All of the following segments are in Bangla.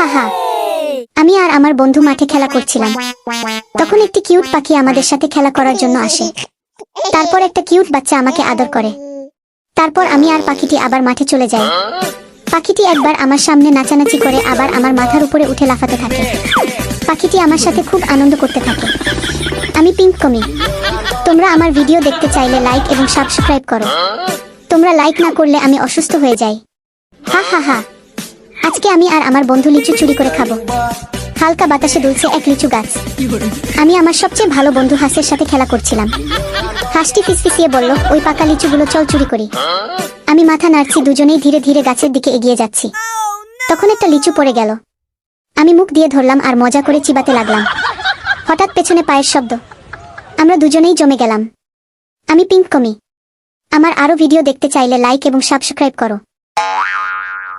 হা হা। আমি আর আমার বন্ধু মাঠে খেলা করছিলাম। তখন একটি কিউট পাখি আমাদের সাথে খেলা করার জন্য আসে। তারপর একটা কিউট বাচ্চা আমাকে আদর করে। তারপর আমি আর পাখিটি আবার মাঠে চলে যাই। পাখিটি একবার আমার সামনে নাচানাচি করে আবার আমার মাথার উপরে উঠে লাফাতে থাকে। পাখিটি আমার সাথে খুব আনন্দ করতে থাকে। আমি পিঙ্ক কমি। তোমরা আমার ভিডিও দেখতে চাইলে লাইক এবং সাবস্ক্রাইব করো। তোমরা লাইক না করলে আমি অসুস্থ হয়ে যাই। হা হা হা। আজকে আমি আর আমার বন্ধু লিচু চুরি করে খাবো। হালকা বাতাসে দুলছে এক লিচু গাছ। আমি আমার সবচেয়ে ভালো বন্ধু হাঁসের সাথে খেলা করছিলাম। হাঁসটি ফিসফিসিয়ে বলল, ওই পাকা লিচুগুলো চল চুরি করি। আমি মাথা নাড়ছি, দুজনেই ধীরে ধীরে গাছের দিকে এগিয়ে যাচ্ছি। তখন একটা লিচু পড়ে গেল। আমি মুখ দিয়ে ধরলাম আর মজা করে চিবাতে লাগলাম। হঠাৎ পেছনে পায়ের শব্দ। আমরা দুজনেই জমে গেলাম। আমি পিঙ্ক কমি। আমার আরো ভিডিও দেখতে চাইলে লাইক এবং সাবস্ক্রাইব করো।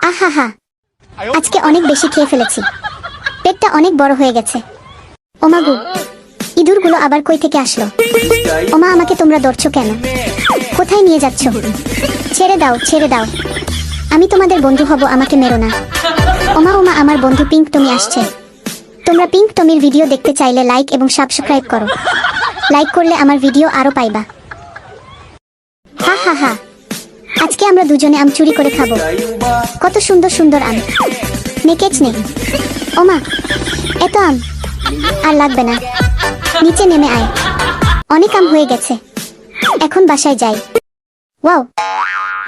আহা হা। আজকে অনেক বেশি খেয়ে ফেলেছি। পেটটা অনেক বড় হয়ে গেছে। ওমাগু, ইঁদুরগুলো আবার কই থেকে আসলো? ওমা, আমাকে তোমরা ধরছো কেন? কোথায় নিয়ে যাচ্ছ? ছেড়ে দাও, ছেড়ে দাও। আমি তোমাদের বন্ধু হব, আমাকে মেরো না। ওমা ওমা, আমার বন্ধু পিঙ্ক টমি আসছে। তোমরা পিঙ্ক টমির ভিডিও দেখতে চাইলে লাইক এবং সাবস্ক্রাইব করো। লাইক করলে আমার ভিডিও আরো পাইবা। হা হা হা। আজকে আমরা দুজনে আম চুরি করে খাবো। কত সুন্দর সুন্দর আম। নেকেচ নে। ওমা, এত আম আর লাগবে না। নিচে নেমে আয়। অনেক আম হয়ে গেছে। এখন বাসায় যাই। ওয়াও,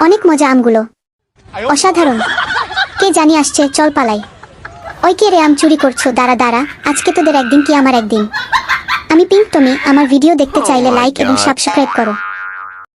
অনেক মজা আমগুলো। অসাধারণ। কে জানি আসছে, চল পালাই। ওই কে রে, আম চুরি করছো? দাঁড়া দাঁড়া, আজকে তোদের একদিন কি আমার একদিন। আমি পিঙ্ক টমি। আমার ভিডিও দেখতে চাইলে লাইক এবং সাবস্ক্রাইব করো।